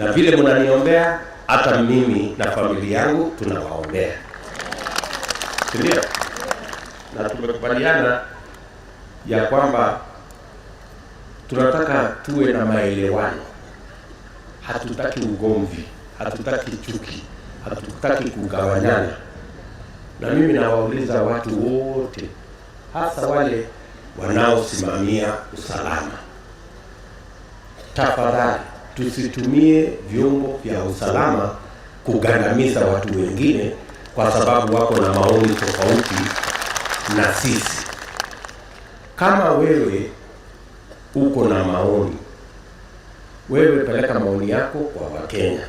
na vile mnaniombea, hata mimi na familia yangu tunawaombea. Ndio. Na tumekubaliana ya kwamba tunataka tuwe na maelewano. Hatutaki ugomvi, hatutaki chuki, hatutaki kugawanyana. Na mimi nawauliza watu wote, hasa wale wanaosimamia usalama, tafadhali tusitumie vyombo vya usalama kugandamiza watu wengine kwa sababu wako na maoni tofauti na sisi. Kama wewe uko na maoni, wewe peleka maoni yako kwa Wakenya.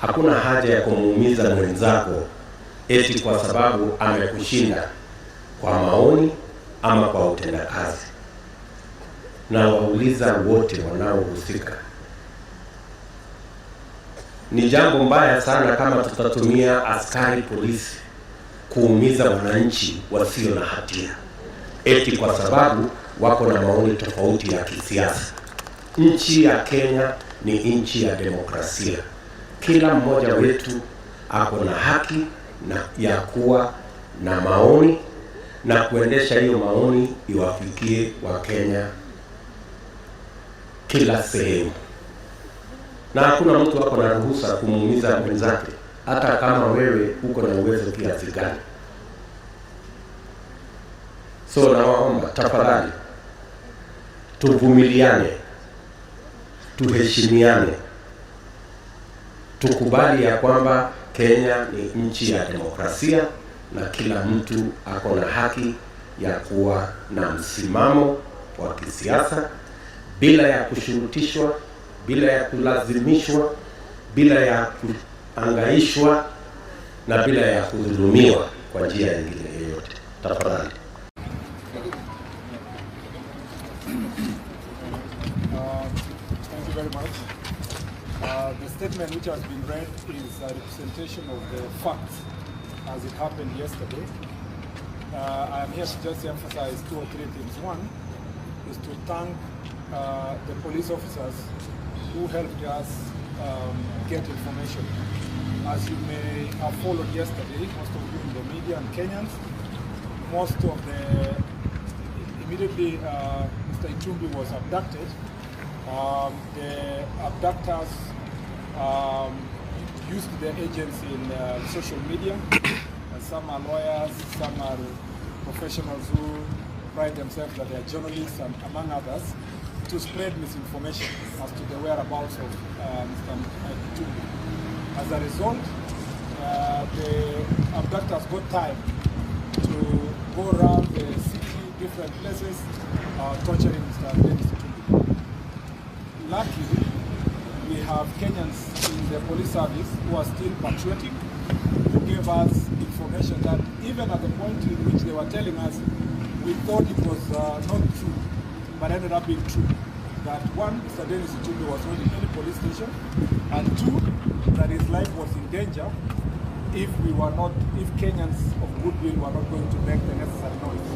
Hakuna haja ya kumuumiza mwenzako eti kwa sababu amekushinda kwa maoni ama kwa utendakazi. Na wauliza wote wanaohusika, ni jambo mbaya sana kama tutatumia askari polisi kuumiza wananchi wasio na hatia eti kwa sababu wako na maoni tofauti ya kisiasa. Nchi ya Kenya ni nchi ya demokrasia. Kila mmoja wetu ako na haki ya kuwa na maoni na kuendesha hiyo maoni iwafikie Wakenya kila sehemu. Na hakuna mtu ako na ruhusa kumuumiza mwenzake, hata kama wewe uko na uwezo kiasi gani. So nawaomba tafadhali, tuvumiliane, tuheshimiane, tukubali ya kwamba Kenya ni nchi ya demokrasia na kila mtu ako na haki ya kuwa na msimamo wa kisiasa bila ya kushurutishwa, bila ya kulazimishwa, bila ya kuangaishwa na bila ya kudhulumiwa kwa njia nyingine yoyote. Tafadhali. Thank you very much. The statement which has been read is a representation of the facts as it happened yesterday. I am here to just emphasize 2 or 3 things. One is to thank the police officers who helped us get information. As you may have followed yesterday, most of you in the media and Kenyans, most of the, immediately Mr. Itumbi was abducted. The abductors used their agents in social media. Some are lawyers, some are professionals who pride themselves that they are journalists, and among others, to spread misinformation as to the whereabouts of Mr. Itumbi. As a result, the abductors got time to go around the city, different places, torturing Mr. Itumbi. Luckily, we have Kenyans in the police service who are still patriotic, who gave us information that even at the point in which they were telling us, we thought it was not true, but ended up being true. That one, Mr. Itumbi was not in any police station, and two, that his life was in danger if Kenyans of goodwill were not going to make the necessary noise.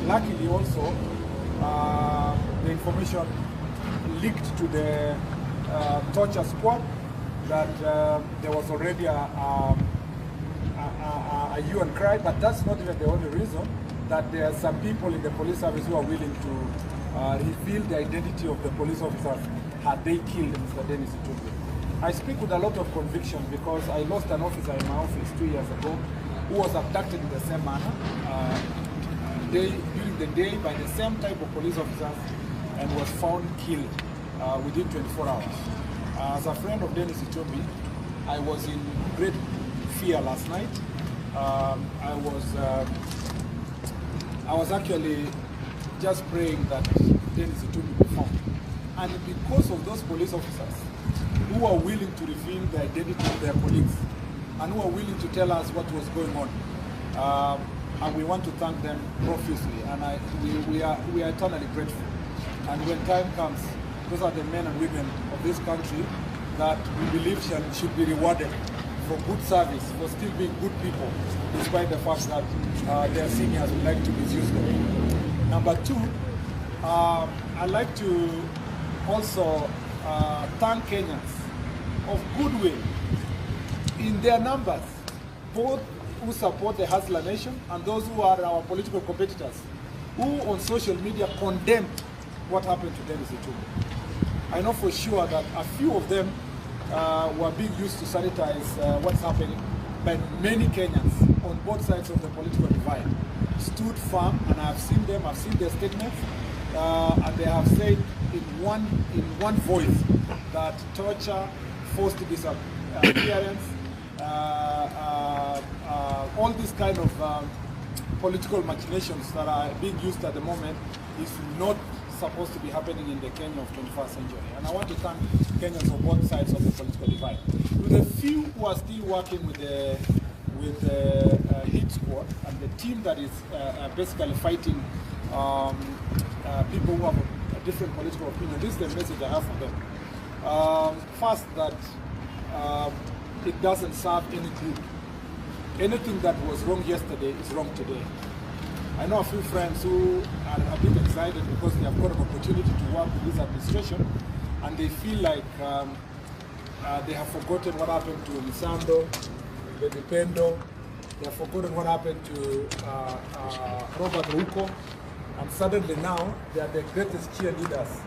Luckily also, the information leaked to the torture squad that there was already a hue and cry, but that's not even the only reason, that there are some people in the police service who are willing to reveal the identity of the police officers had they killed Mr. Itumbi. I speak with a lot of conviction because I lost an officer in my office 2 years ago who was abducted in the same manner during the day by the same type of police officers and was found killed within 24 hours. As a friend of Itumbi, I was in great fear last night. I was actually just praying that Itumbi be found. And because of those police officers who are willing to reveal the identity of their colleagues and who are willing to tell us what was going on, and we want to thank them profusely, and we are eternally grateful. And when time comes, those are the men and women of this country that we believe should be rewarded for good service, for still being good people, despite the fact that their seniors would like to misuse them. Number two, I'd like to also thank Kenyans of goodwill in their numbers, both who support the Hustler Nation and those who are our political competitors, who on social media condemned what happened to Dennis Itumbi. I know for sure that a few of them were being used to sanitize what's happening, but many Kenyans on both sides of the political divide stood firm, and I've seen them, I've seen their statements, and they have said in one voice that torture, forced disappearance, all these kind of political machinations that are being used at the moment is not supposed to be happening in the Kenya of 21st century. And I want to thank Kenyans on both sides of the political divide. With the few who are still working with the hit squad and the team that is basically fighting people who have a different political opinion, this is the message I have for them. First, that it doesn't serve any group. Anything that was wrong yesterday is wrong today. I know a few friends who are a bit excited because they have got an opportunity to work with this administration, and they feel like they have forgotten what happened to Misando, Baby Pendo, they have forgotten what happened to Robert Ruto, and suddenly now they are the greatest cheerleaders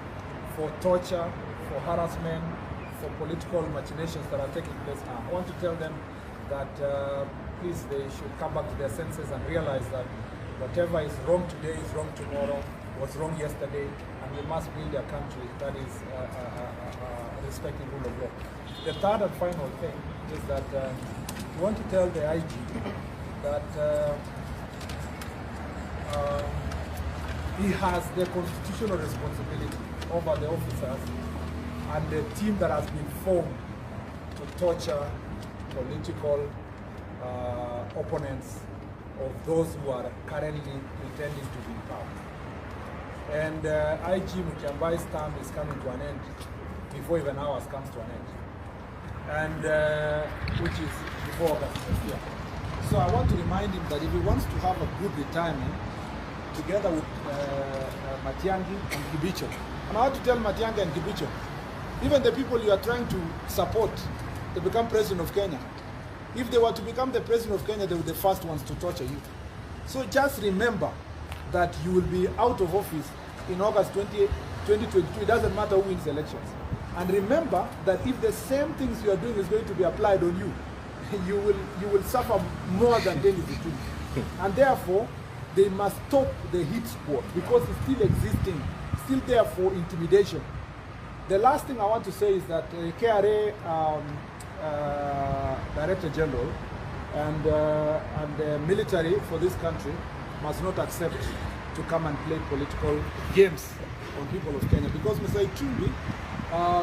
for torture, for harassment, for political machinations that are taking place now. I want to tell them that please, they should come back to their senses and realize that whatever is wrong today is wrong tomorrow, was wrong yesterday, and we must build a country that is respecting rule of law. The third and final thing is that we want to tell the IG that he has the constitutional responsibility over the officers and the team that has been formed to torture political opponents of those who are currently pretending to be in power. And IG Mutyambai's term is coming to an end before even ours comes to an end, and which is before August next year. So I want to remind him that if he wants to have a good retirement, together with Matiang'i and Kibicho, and I want to tell Matiang'i and Kibicho, even the people you are trying to support to become president of Kenya, if they were to become the president of Kenya, they were the first ones to torture you. So just remember that you will be out of office in August 2022. It doesn't matter who wins elections. And remember that if the same things you are doing is going to be applied on you, you will suffer more than Dennis Itumbi. And therefore, they must stop the hit squad because it's still existing, still there for intimidation. The last thing I want to say is that KRA Director General and the military for this country must not accept to come and play political games on people of Kenya, because Mr. Itumbi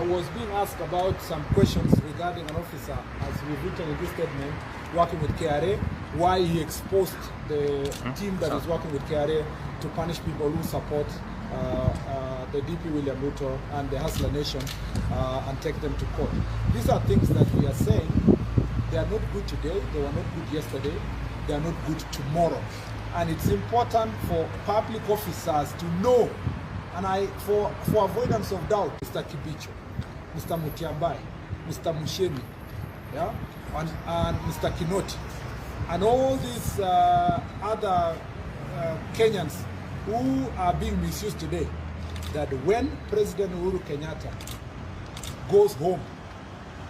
was being asked about some questions regarding an officer, as we've written in this statement, working with KRA, why he exposed the team that is working with KRA to punish people who support the DP William Ruto and the Hustler Nation and take them to court. These are things that we are saying, they are not good today, they were not good yesterday, they are not good tomorrow. And it's important for public officers to know, and for avoidance of doubt, Mr. Kibicho, Mr. Mutyambai, Mr. Musheni, yeah, and Mr. Kinoti, and all these other Kenyans who are being misused today, that when President Uhuru Kenyatta goes home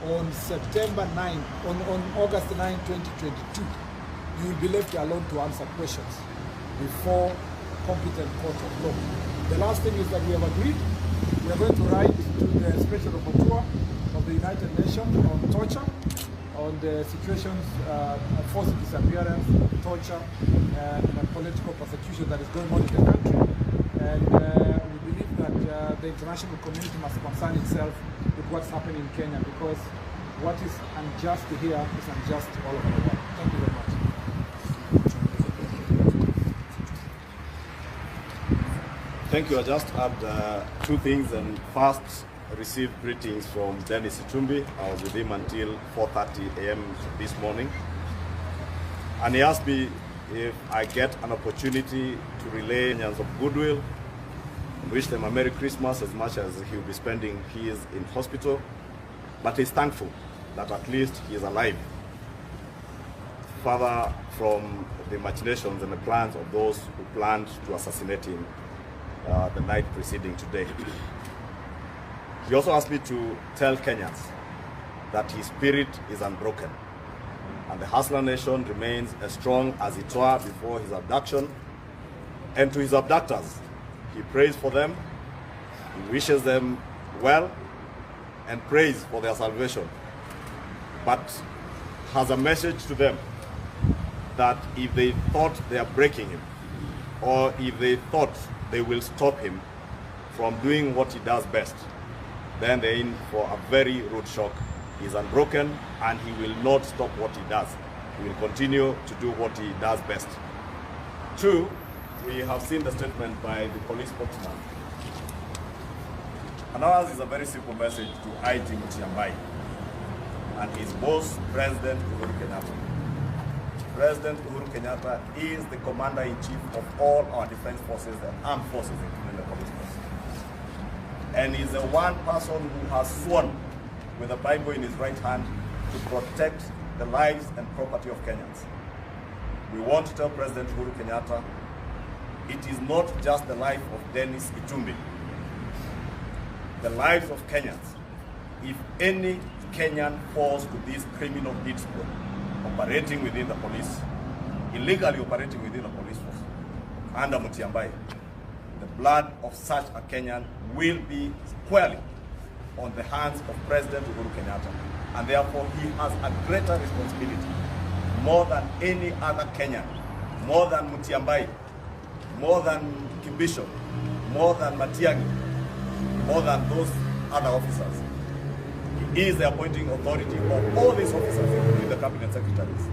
on September 9, on August 9, 2022, you will be left alone to answer questions before competent court of law. The last thing is that we have agreed, we are going to write to the Special Rapporteur of the United Nations on torture, on the situations of forced disappearance, torture, and political persecution that is going on in the country. And we believe that the international community must concern itself with what's happening in Kenya, because what is unjust here is unjust all over the world. Thank you very much. Thank you. I just add two things. And first, I received greetings from Dennis Itumbi. I was with him until 4:30 a.m. this morning. And he asked me if I get an opportunity to relay Kenyans of goodwill wish them a Merry Christmas as much as he'll be spending his in hospital, but he's thankful that at least he is alive, further from the machinations and the plans of those who planned to assassinate him the night preceding today. He also asked me to tell Kenyans that his spirit is unbroken and the Hustler Nation remains as strong as it was before his abduction. And to his abductors, he prays for them, he wishes them well, and prays for their salvation. But has a message to them that if they thought they are breaking him, or if they thought they will stop him from doing what he does best, then they're in for a very rude shock. He's unbroken and he will not stop what he does. He will continue to do what he does best. Two, we have seen the statement by the police spokesman. And ours is a very simple message to Itumbi and his boss, President Uhuru Kenyatta. President Uhuru Kenyatta is the commander-in-chief of all our defense forces and armed forces, including the police force. And he's the one person who has sworn with a Bible in his right hand to protect the lives and property of Kenyans. We want to tell President Uhuru Kenyatta, it is not just the life of Dennis Itumbi. The lives of Kenyans. If any Kenyan falls to this criminal deed squad, operating within the police, illegally operating within the police force, under Mutiambai, the blood of such a Kenyan will be squarely on the hands of President Uhuru Kenyatta. And therefore, he has a greater responsibility, more than any other Kenyan, more than Mutiambai, more than Kibisho, more than Matiang'i, more than those other officers. He is the appointing authority of all these officers, including the cabinet secretaries.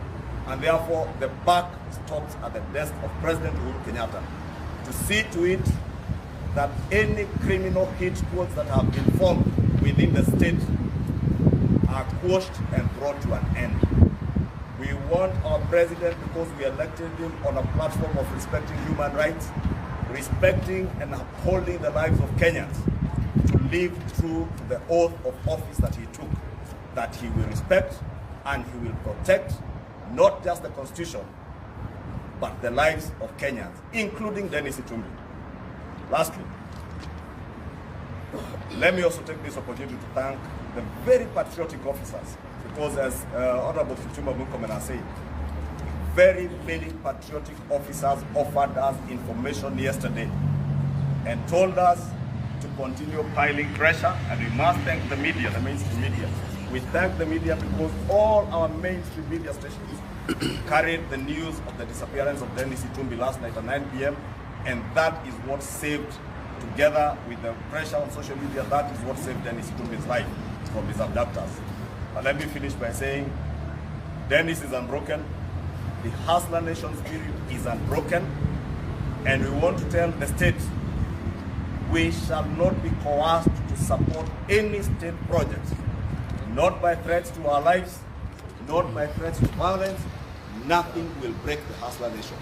And therefore, the buck stops at the desk of President Uhuru Kenyatta to see to it that any criminal hate squads that have been formed within the state are quashed and brought to an end. We want our president, because we elected him on a platform of respecting human rights, respecting and upholding the lives of Kenyans, to live through the oath of office that he took, that he will respect and he will protect not just the Constitution, but the lives of Kenyans, including Dennis Itumbi. Lastly, let me also take this opportunity to thank the very patriotic officers, because as Honorable Itumbi Murkomen has said, very many patriotic officers offered us information yesterday and told us to continue piling pressure, and we must thank the media, the mainstream media. We thank the media because all our mainstream media stations carried the news of the disappearance of Dennis Itumbi last night at 9 p.m. and that is what saved, together with the pressure on social media, that is what saved Dennis Itumbi's life from his abductors. But let me finish by saying, Dennis is unbroken, the Hustler Nation spirit is unbroken, and we want to tell the state, we shall not be coerced to support any state project, not by threats to our lives, not by threats to violence. Nothing will break the Hustler Nation.